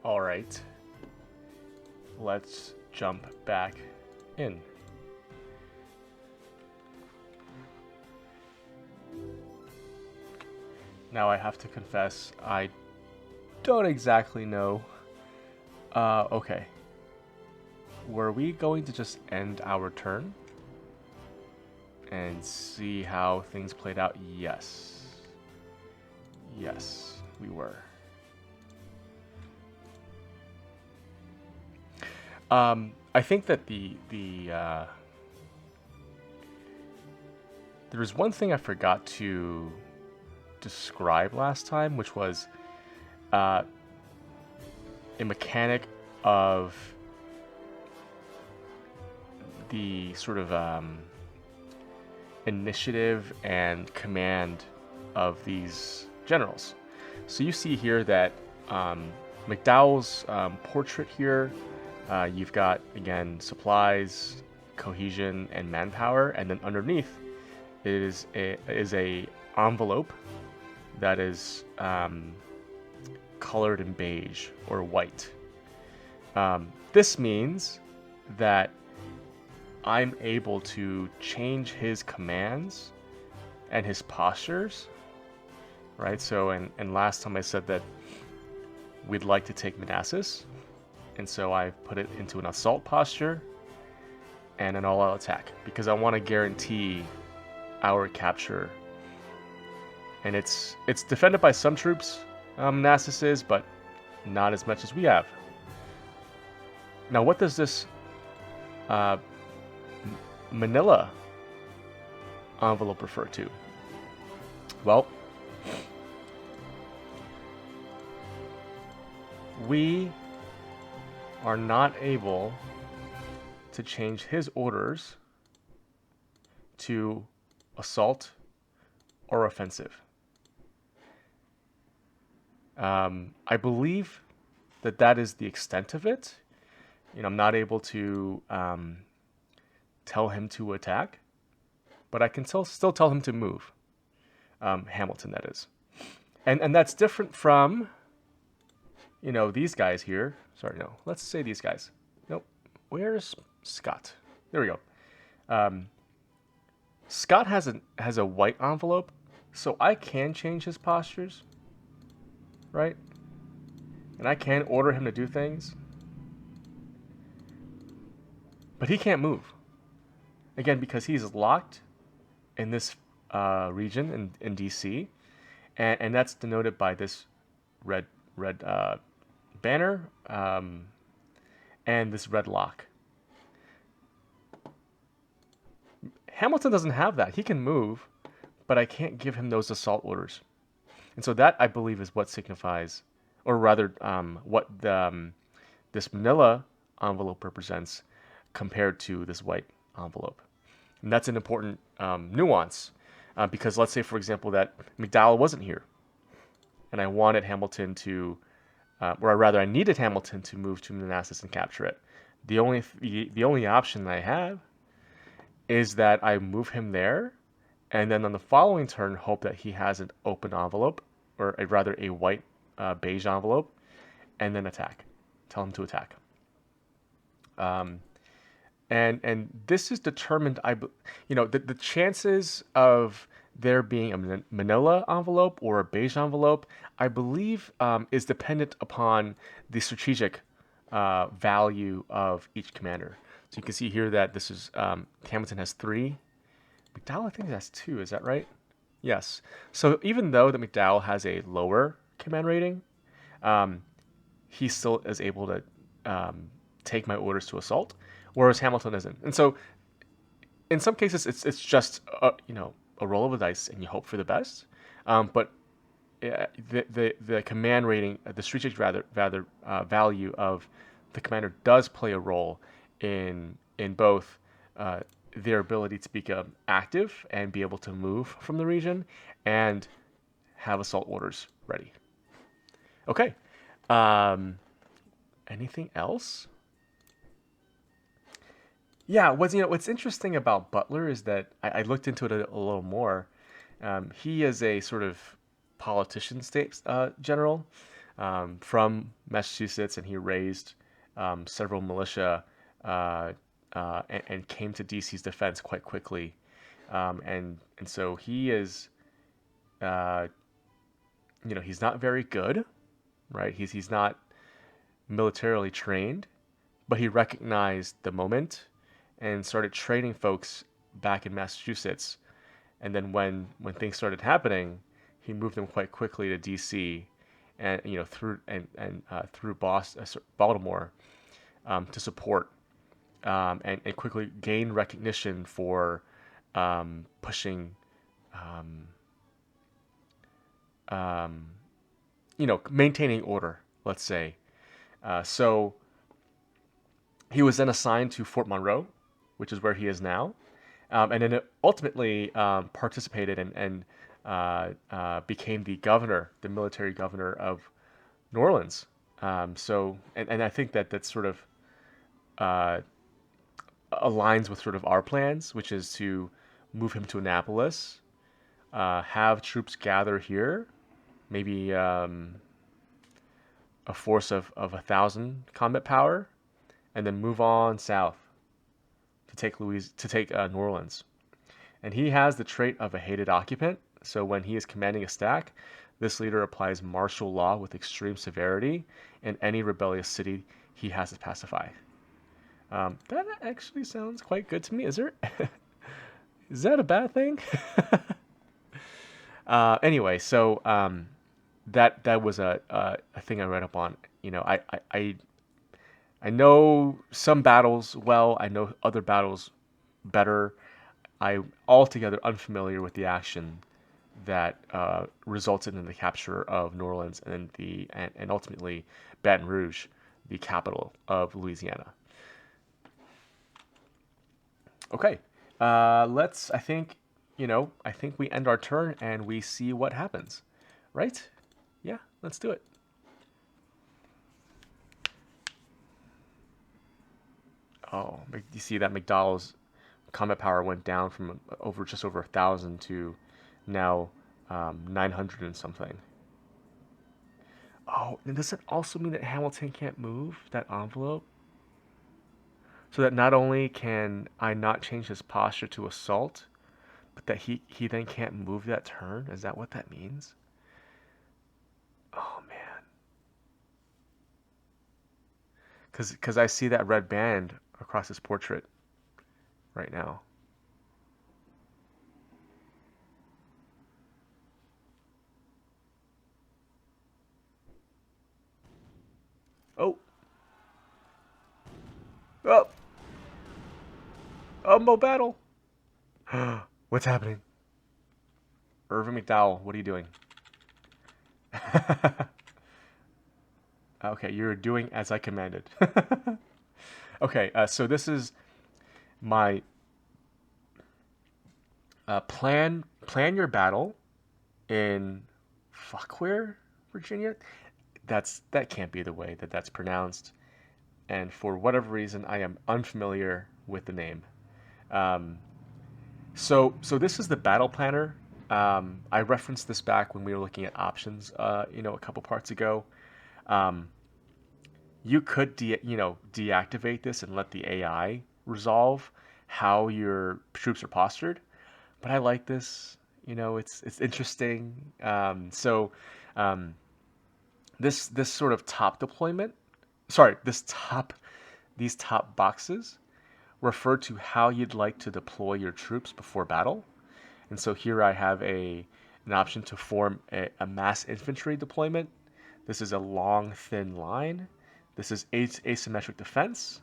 All right. Let's jump back in. Now I have to confess, I don't exactly know. Okay. Were we going to just end our turn and see how things played out? Yes. Yes, we were. I think that there was one thing I forgot to describe last time, which was a mechanic of the sort of initiative and command of these generals. So you see here that McDowell's portrait here, you've got, again, supplies, cohesion, and manpower, and then underneath is a envelope that is colored in beige or white. This means that I'm able to change his commands and his postures, right? So, and last time I said that we'd like to take Manssas, and so I put it into an assault posture and an all-out attack because I want to guarantee our capture. And it's defended by some troops, Manssas is, but not as much as we have. Now, what does this Manila envelope refer to? Well, we are not able to change his orders to assault or offensive. I believe that is the extent of it. I'm not able to tell him to attack, but I can still tell him to move. Hamilton, that is. And that's different from, these guys here. Sorry, no. Let's say these guys. Nope. Where's Scott? There we go. Scott has a white envelope, so I can change his postures, right? And I can order him to do things. But he can't move. Again, because he's locked in this region in DC, and that's denoted by this red banner and this red lock. Hamilton doesn't have that. He can move, but I can't give him those assault orders. And so that, I believe, is what signifies, or rather, what this Manila envelope represents compared to this white envelope. And that's an important nuance, because let's say, for example, that McDowell wasn't here, and I wanted Hamilton to, or rather, I needed Hamilton to move to Manssas and capture it. The only option that I have is that I move him there, and then on the following turn, hope that he has an open envelope, or rather a white beige envelope, and then attack. Tell him to attack. And this is determined. The chances of there being a manila envelope or a beige envelope, I believe, is dependent upon the strategic value of each commander. So you can see here that this is Hamilton has 3. McDowell, I think, has 2. Is that right? Yes. So even though that McDowell has a lower command rating, he still is able to take my orders to assault, whereas Hamilton isn't. And so, in some cases, it's just a roll of the dice, and you hope for the best. But the command rating, the strategic value of the commander does play a role in both their ability to become active and be able to move from the region and have assault orders ready. Okay. Anything else? Yeah, what's interesting about Butler is that I looked into it a little more. He is a sort of politician state general. from Massachusetts, and he raised several militia uh, and came to DC's defense quite quickly. And so he is, uh, he's not very good, right? He's not militarily trained, but he recognized the moment and started training folks back in Massachusetts. And then when things started happening, he moved them quite quickly to DC, and through Baltimore, to support, and quickly gain recognition for pushing, um, um, maintaining order, let's say. So he was then assigned to Fort Monroe, which is where he is now, and then ultimately participated and became the governor, the military governor of New Orleans. And I think that sort of uh, aligns with sort of our plans, which is to move him to Annapolis, have troops gather here, maybe a force of 1,000 combat power, and then move on south to take New Orleans. And he has the trait of a hated occupant. So when he is commanding a stack, this leader applies martial law with extreme severity in any rebellious city he has to pacify. That actually sounds quite good to me. Is that a bad thing? Anyway, so that was a thing I read up on. I know some battles well. I know other battles better. I'm altogether unfamiliar with the action that resulted in the capture of New Orleans and ultimately Baton Rouge, the capital of Louisiana. Okay, let's. I think we end our turn and we see what happens, right? Yeah, let's do it. Oh, you see that McDowell's combat power went down from just over 1,000 to now 900 and something. Oh, and does it also mean that Hamilton can't move that envelope? So that not only can I not change his posture to assault, but that he then can't move that turn? Is that what that means? Oh man. Cause I see that red band across his portrait right now. Oh, oh, Mo battle. What's happening? Irvin McDowell, what are you doing? Okay, you're doing as I commanded. Okay, so this is my plan your battle in Fuckware, Virginia. That can't be the way that that's pronounced, and for whatever reason, I am unfamiliar with the name. Um, so this is the battle planner. I referenced this back when we were looking at options, a couple parts ago. Um, you could deactivate this and let the AI resolve how your troops are postured. But I like this. It's interesting. Um, this sort of top deployment, sorry, these top boxes refer to how you'd like to deploy your troops before battle. And so here I have an option to form a mass infantry deployment. This is a long, thin line. This is asymmetric defense.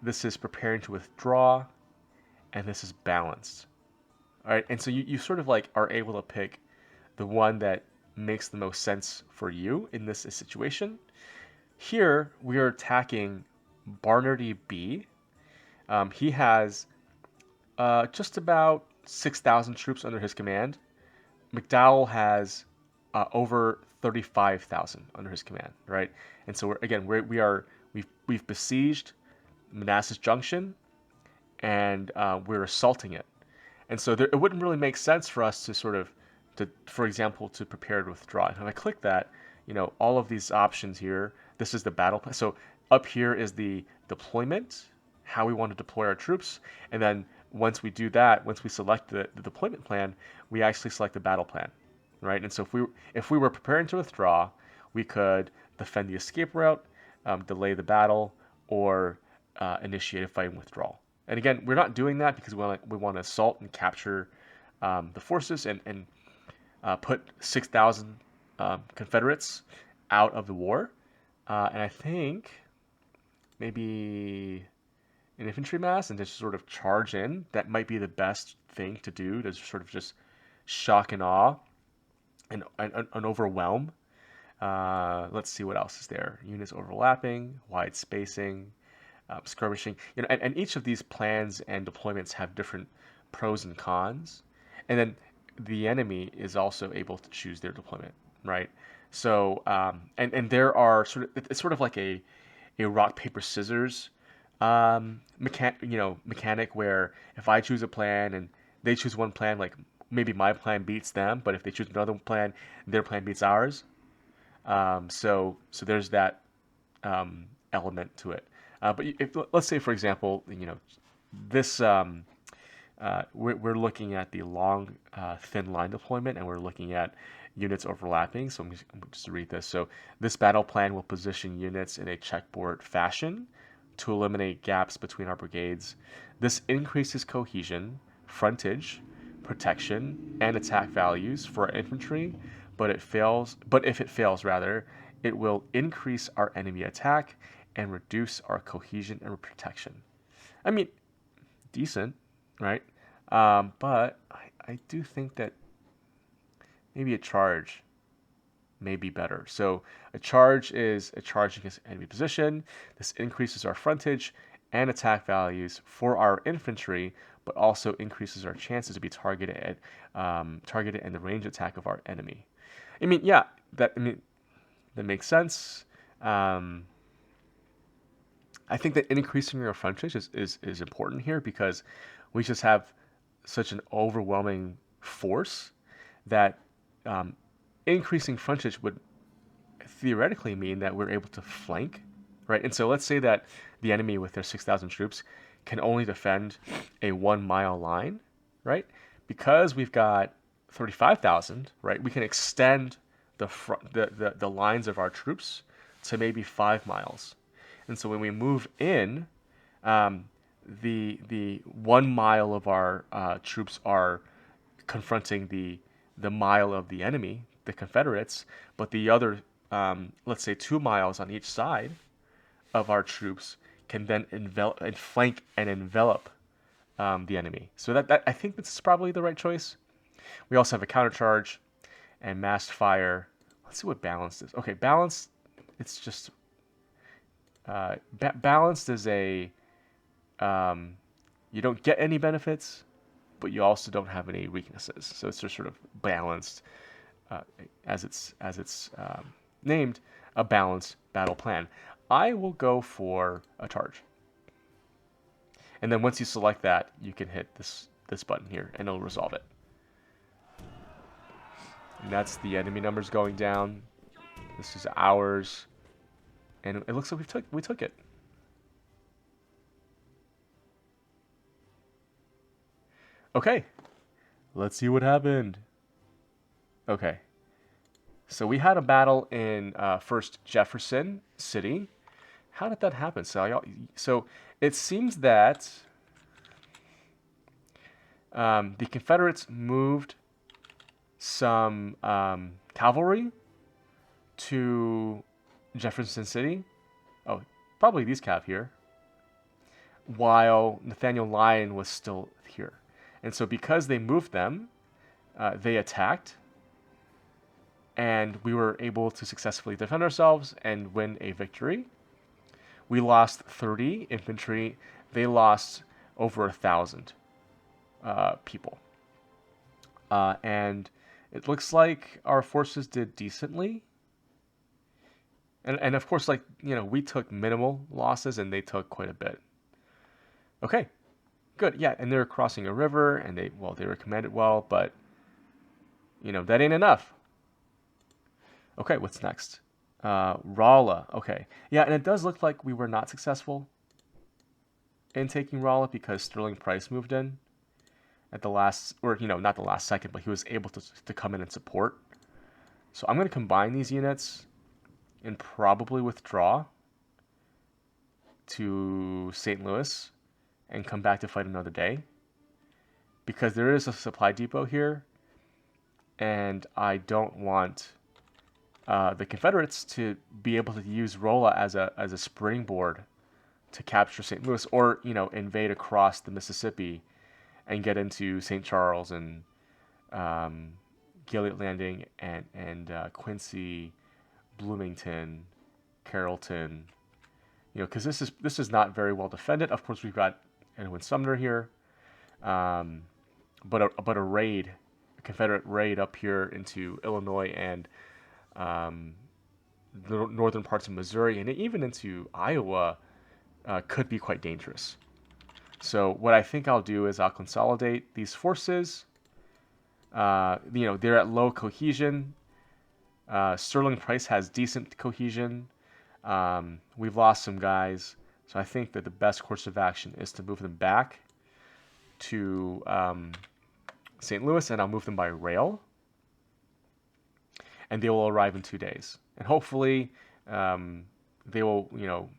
This is preparing to withdraw, and this is balanced. All right, and so you sort of like are able to pick the one that makes the most sense for you in this situation. Here we are attacking Barnardy B. He has just about 6,000 troops under his command. McDowell has over 35,000 under his command, right? And so we've besieged Manassas Junction, and we're assaulting it. And so it wouldn't really make sense for us to for example, to prepare to withdraw. And if I click that, all of these options here. This is the battle plan. So up here is the deployment, how we want to deploy our troops, and then once we do that, once we select the deployment plan, we actually select the battle plan, right? And so if we were preparing to withdraw, we could defend the escape route, delay the battle, or initiate a fighting withdrawal. And again, we're not doing that because we want to assault and capture the forces and put 6,000 Confederates out of the war. And I think maybe an infantry mass and just sort of charge in. That might be the best thing to do, to sort of just shock and awe and overwhelm. Let's see what else is there. Units overlapping, wide spacing, skirmishing. And each of these plans and deployments have different pros and cons. And then the enemy is also able to choose their deployment, right? So, and there are it's sort of like a rock paper scissors mechanic where if I choose a plan and they choose one plan, like maybe my plan beats them, but if they choose another plan, their plan beats ours. So there's that element to it. But let's say, for example, this we're looking at the long thin line deployment, and we're looking at units overlapping. So I'm just to read this. So this battle plan will position units in a checkboard fashion to eliminate gaps between our brigades. This increases cohesion, frontage, protection, and attack values for our infantry, but if it fails rather, it will increase our enemy attack and reduce our cohesion and protection. I mean, decent, right? But I do think that maybe a charge may be better. So a charge is a charge against enemy position. This increases our frontage and attack values for our infantry, but also increases our chances to be targeted in the range attack of our enemy. I mean, yeah, that makes sense. I think that increasing our frontage is important here because we just have such an overwhelming force that increasing frontage would theoretically mean that we're able to flank, right? And so let's say that the enemy with their 6,000 troops can only defend a 1 mile line, right? Because we've got 35,000, right? We can extend the lines of our troops to maybe 5 miles. And so when we move in, the 1 mile of our troops are confronting the mile of the enemy, the Confederates, but the other, let's say 2 miles on each side of our troops can then envelop and flank and envelop the enemy. So that I think this is probably the right choice. We also have a countercharge and massed fire. Let's see what balanced is. Okay, balanced. It's just balanced is a you don't get any benefits, but you also don't have any weaknesses. So it's just sort of balanced, as it's named, a balanced battle plan. I will go for a charge, and then once you select that, you can hit this button here, and it'll resolve it. And that's the enemy numbers going down. This is ours, and it looks like we took it. Okay, let's see what happened. Okay, so we had a battle in first Jefferson City. How did that happen? So it seems that the Confederates moved some cavalry to Jefferson City. Oh, probably these cav here. While Nathaniel Lyon was still here. And so because they moved them, they attacked, and we were able to successfully defend ourselves and win a victory. We lost 30 infantry. They lost over 1,000 people. And it looks like our forces did decently. And of course, we took minimal losses and they took quite a bit. Okay, good. Yeah, and they're crossing a river and they were commanded well, but that ain't enough. Okay, what's next? Rolla. Okay. Yeah, and it does look like we were not successful in taking Rolla because Sterling Price moved in at the last, or not the last second, but he was able to come in and support. So I'm going to combine these units and probably withdraw to St. Louis and come back to fight another day because there is a supply depot here, and I don't want the Confederates to be able to use Rolla as a springboard to capture St. Louis or invade across the Mississippi and get into St. Charles and um, Gilead Landing and Quincy, Bloomington, Carrollton. Because this is not very well defended. Of course, we've got Edwin Sumner here, um, but a raid, a Confederate raid up here into Illinois and um, the northern parts of Missouri and even into Iowa could be quite dangerous. So what I think I'll do is I'll consolidate these forces. They're at low cohesion. Sterling Price has decent cohesion. We've lost some guys, so I think that the best course of action is to move them back to St. Louis, and I'll move them by rail, and they will arrive in 2 days. And hopefully, they will,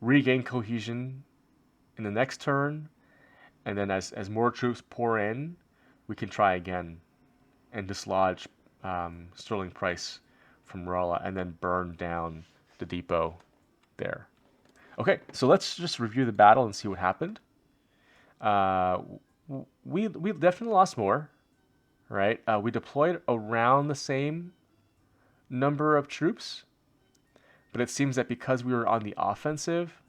regain cohesion in the next turn, and then as more troops pour in, we can try again and dislodge Sterling Price from Rolla and then burn down the depot there. Okay, so let's just review the battle and see what happened. We definitely lost more, right? We deployed around the same number of troops, but it seems that because we were on the offensive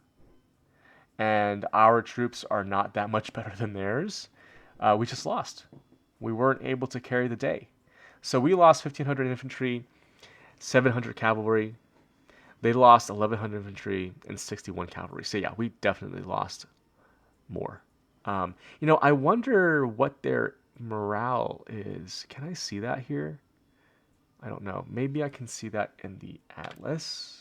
and our troops are not that much better than theirs, we just lost. We weren't able to carry the day. So we lost 1,500 infantry, 700 cavalry. They lost 1,100 infantry and 61 cavalry. So yeah, we definitely lost more. I wonder what their morale is. Can I see that here? I don't know. Maybe I can see that in the atlas.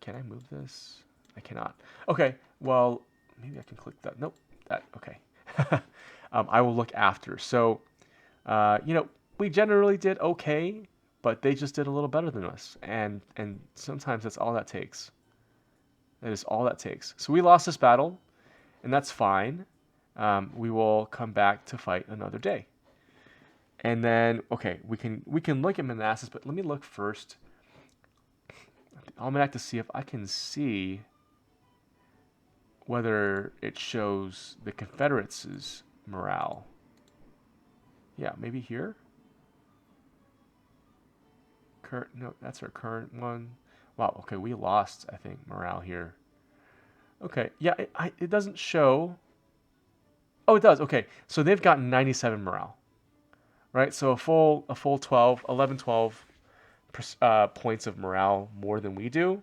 Can I move this? I cannot. Okay, well, maybe I can click that. Nope, that, okay. I will look after. So, we generally did okay, but they just did a little better than us. And sometimes that's all that takes. That is all that takes. So we lost this battle, and that's fine. We will come back to fight another day. And then, okay, we can look at Manssas, but let me look first at the almanac to see if I can see whether it shows the Confederates' morale. Yeah, maybe here. No, that's our current one. Wow. Okay, we lost, I think, morale here. Okay, yeah, it doesn't show. Oh, it does. Okay, so they've got 97 morale, right? So a full 12, 11, 12 points of morale more than we do,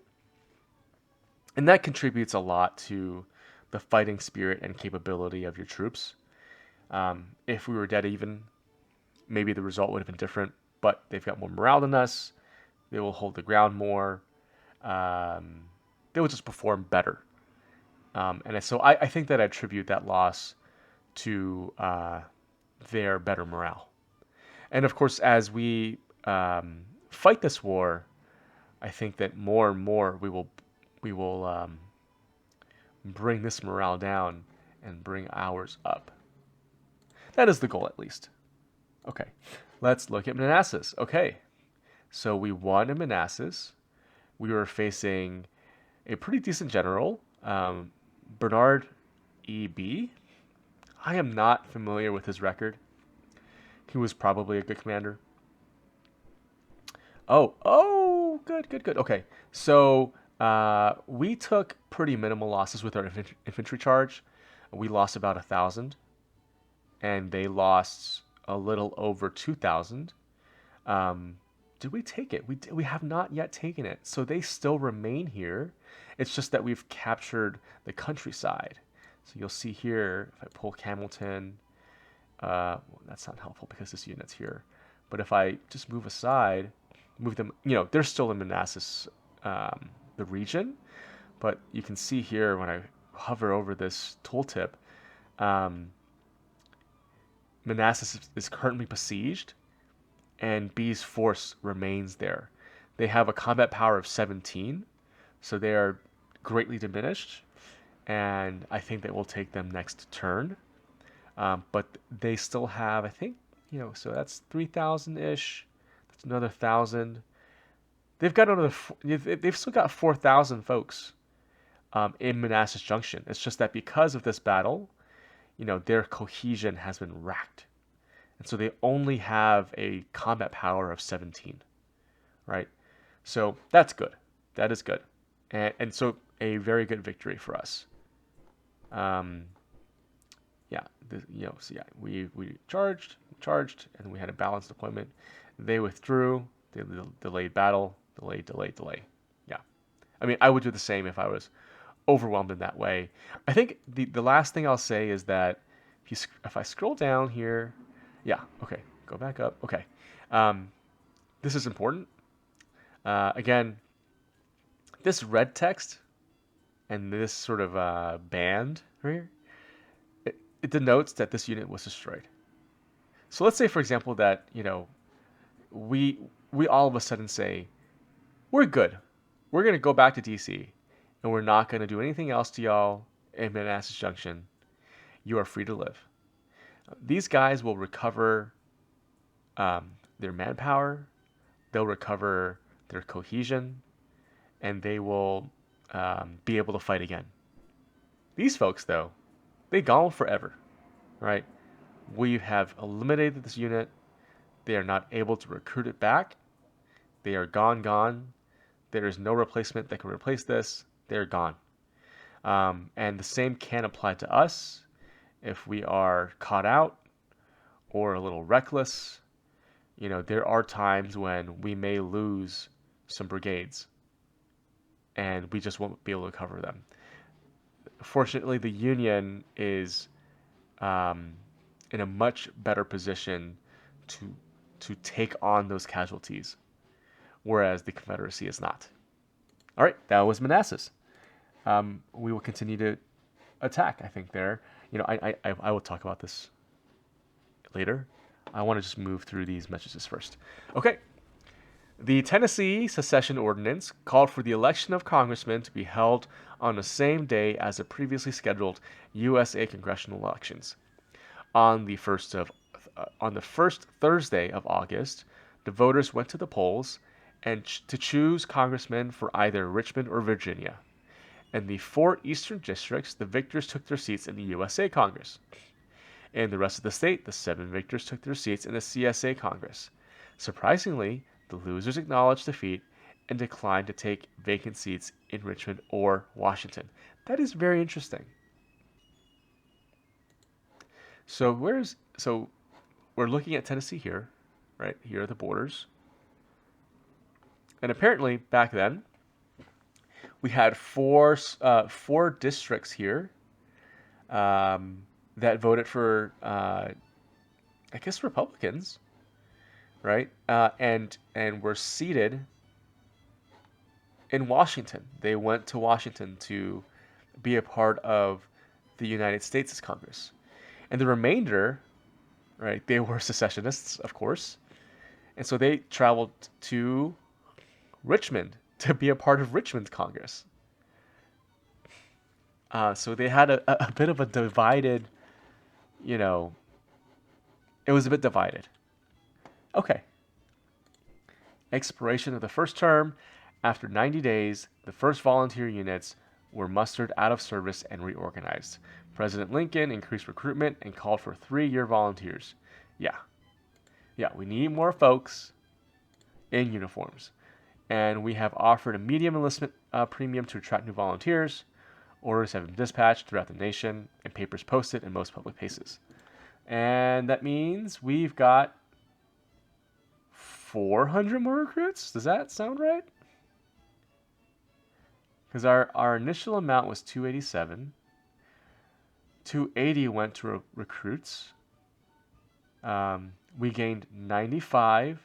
and that contributes a lot to the fighting spirit and capability of your troops. If we were dead even, maybe the result would have been different. But they've got more morale than us. They will hold the ground more. They will just perform better. And so I think that I attribute that loss to their better morale. And of course, as we fight this war, I think that more and more we will bring this morale down and bring ours up. That is the goal, at least. Okay, let's look at Manssas. Okay, so we won in Manssas. We were facing a pretty decent general, Bernard E.B. I am not familiar with his record. He was probably a good commander. Oh, good, good, good. Okay, so we took pretty minimal losses with our infantry charge. We lost about 1,000, and they lost a little over 2,000. Did we take it? We have not yet taken it, so they still remain here. It's just that we've captured the countryside. So you'll see here, if I pull Hamilton, well, that's not helpful because this unit's here. But if I just move aside, move them, they're still in Manssas, the region. But you can see here when I hover over this tooltip, um, Manssas is currently besieged, and B's force remains there. They have a combat power of 17, so they are greatly diminished, and I think that will take them next turn. But they still have, I think, so that's 3,000 ish. That's another 1,000. They've still got 4,000 folks in Manassas Junction. It's just that because of this battle, their cohesion has been racked. And so they only have a combat power of 17, right? So that's good. That is good. And so a very good victory for us. Um, yeah, so yeah, we charged, and we had a balanced deployment. They withdrew, they delayed battle, delay. Yeah. I mean, I would do the same if I was overwhelmed in that way. I think the last thing I'll say is that if I scroll down here, yeah, okay, go back up. Okay, this is important. Again, this red text and this sort of band right here, it denotes that this unit was destroyed. So let's say, for example, that we we all of a sudden say we're good, we're gonna go back to DC, and we're not gonna do anything else to y'all in Manassas Junction. You are free to live. These guys will recover their manpower, they'll recover their cohesion, and they will be able to fight again. These folks, though, they gone forever, right? We have eliminated this unit. They are not able to recruit it back. They are gone. There is no replacement that can replace this. They're gone. And the same can apply to us if we are caught out or a little reckless. There are times when we may lose some brigades and we just won't be able to cover them. Fortunately, the Union is in a much better position to take on those casualties, whereas the Confederacy is not. All right, that was Manassas. We will continue to attack. I think there. I will talk about this later. I want to just move through these messages first. Okay. The Tennessee Secession Ordinance called for the election of congressmen to be held on the same day as the previously scheduled USA congressional elections. On the first Thursday of August, the voters went to the polls and to choose congressmen for either Richmond or Virginia. In the 4 eastern districts, the victors took their seats in the USA Congress. In the rest of the state, the 7 victors took their seats in the CSA Congress. Surprisingly, the losers acknowledged defeat and declined to take vacant seats in Richmond or Washington. That is very interesting. So we're looking at Tennessee here, right? Here are the borders. And apparently back then, we had four districts here that voted for, I guess, Republicans, right? And were seated in Washington. They went to Washington to be a part of the United States Congress. And the remainder, right, they were secessionists, of course. And so they traveled to Richmond to be a part of Richmond's Congress. So they had a bit of a divided, it was a bit divided. Okay. Expiration of the first term. After 90 days, the first volunteer units were mustered out of service and reorganized. President Lincoln increased recruitment and called for 3-year volunteers. Yeah, we need more folks in uniforms. And we have offered a medium enlistment premium to attract new volunteers. Orders have been dispatched throughout the nation and papers posted in most public places. And that means we've got 400 more recruits? Does that sound right? Because our initial amount was 287. 280 went to recruits. We gained 95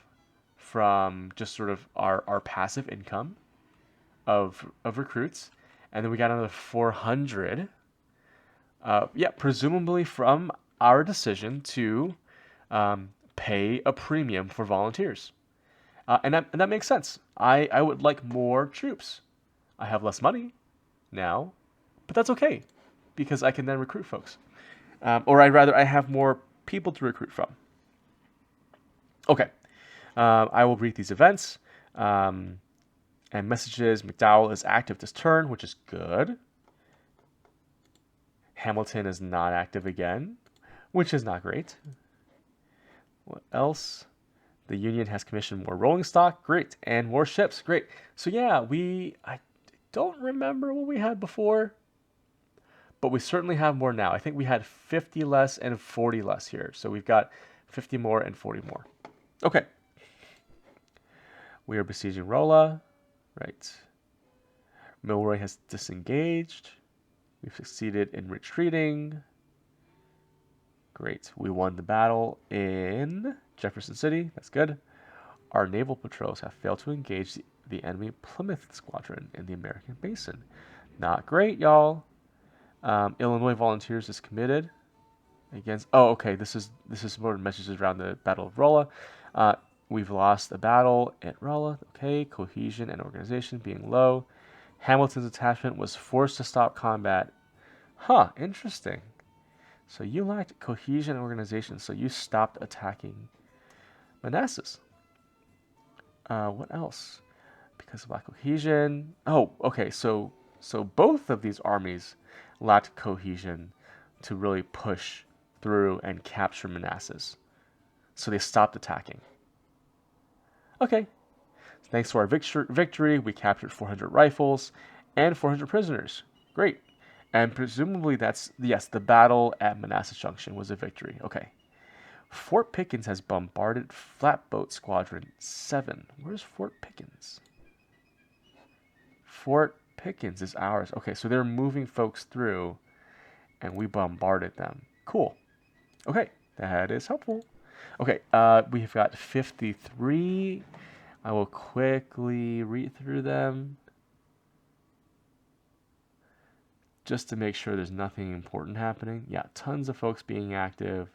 from just sort of our passive income of recruits, and then we got another 400. Yeah, presumably from our decision to pay a premium for volunteers. And that makes sense. I would like more troops. I have less money now, but that's okay because I can then recruit folks. Or I'd rather I have more people to recruit from. Okay, I will read these events. And messages, McDowell is active this turn, which is good. Hamilton is not active again, which is not great. What else? The Union has commissioned more rolling stock, great, and more ships, great. So yeah, I don't remember what we had before, but we certainly have more now. I think we had 50 less and 40 less here. So we've got 50 more and 40 more. Okay. We are besieging Rolla. Right. Milroy has disengaged. We've succeeded in retreating. Great. We won the battle in Jefferson City. That's good. Our naval patrols have failed to engage the enemy Plymouth Squadron in the American Basin. Not great, y'all. Illinois Volunteers is committed against. Oh, okay. This is more messages around the Battle of Rolla. We've lost a battle at Rolla. Okay, cohesion and organization being low. Hamilton's detachment was forced to stop combat. Huh, interesting. So you lacked cohesion and organization, so you stopped attacking Manssas. What else? Because of lack of cohesion. Oh, okay. So both of these armies lacked cohesion to really push through and capture Manssas. So they stopped attacking. Okay. Thanks to our victory, we captured 400 rifles and 400 prisoners. Great. And presumably yes, the battle at Manassas Junction was a victory. Okay. Fort Pickens has bombarded Flatboat Squadron 7. Where's Fort Pickens? Fort Pickens is ours. Okay, so they're moving folks through, and we bombarded them. Cool. Okay, that is helpful. Okay, we've got 53. I will quickly read through them just to make sure there's nothing important happening. Yeah, tons of folks being active,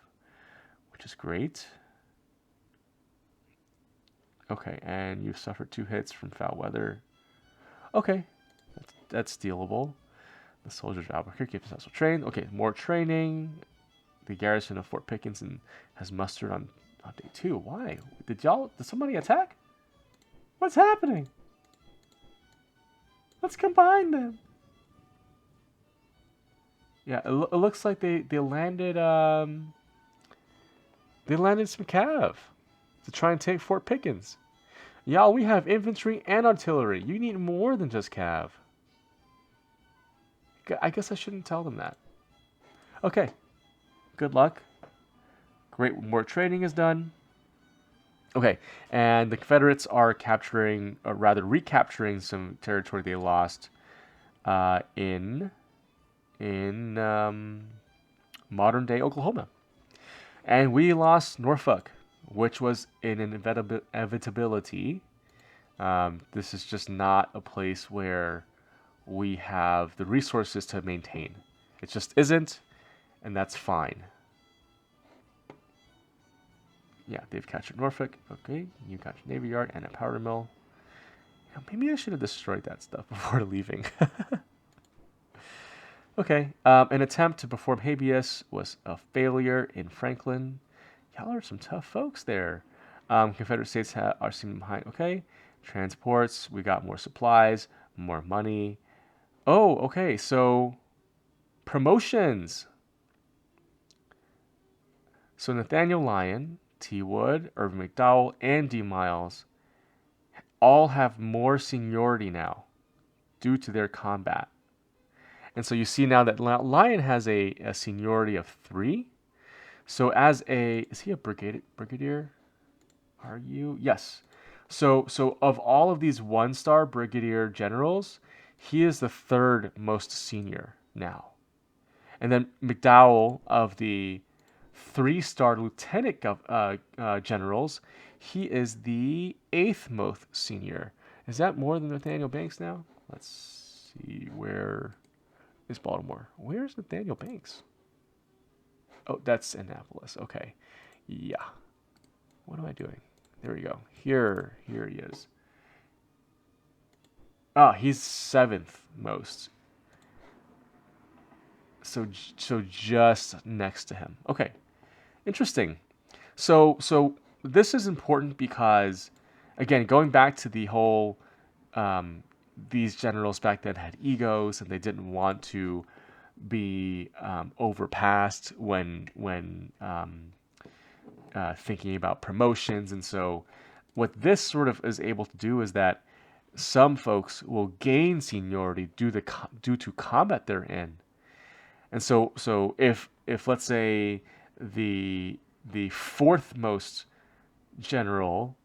which is great. Okay, and you've suffered 2 hits from foul weather. Okay, that's stealable. The soldiers of Albuquerque have successful trained. Okay, more training. The garrison of Fort Pickens has mustered on day 2. Why? Did somebody attack? What's happening? Let's combine them. Yeah, it looks like they landed some cav to try and take Fort Pickens. Y'all, we have infantry and artillery. You need more than just cav. I guess I shouldn't tell them that. Okay. Good luck. Great, more training is done. Okay, and the Confederates are recapturing some territory they lost in modern day Oklahoma. And we lost Norfolk, which was an inevitability. This is just not a place where we have the resources to maintain. It just isn't, and that's fine. Yeah, they've captured Norfolk. Okay, you captured Navy Yard and a powder mill. Yeah, maybe I should have destroyed that stuff before leaving. Okay, an attempt to perform habeas was a failure in Franklin. Y'all are some tough folks there. Confederate states are seen behind. Okay, transports. We got more supplies, more money. Oh, okay, so promotions. So Nathaniel Lyon, T. Wood, Irvin McDowell, and D. Miles all have more seniority now due to their combat. And so you see now that Lyon has a seniority of 3. So is he a brigadier? Are you? Yes. So of all of these 1-star brigadier generals, he is the 3rd most senior now. And then McDowell of the 3-star lieutenant generals. He is the 8th most senior. Is that more than Nathaniel Banks now? Let's see. Where is Baltimore? Where's Nathaniel Banks? Oh, that's Annapolis. Okay. Yeah. What am I doing? There we go. Here he is. Ah, he's 7th most. So just next to him. Okay. Interesting. So this is important because, again, going back to the whole, um, these generals back then had egos and they didn't want to be overpassed when thinking about promotions. And so what this sort of is able to do is that some folks will gain seniority due to combat they're in. And so if let's say the fourth most general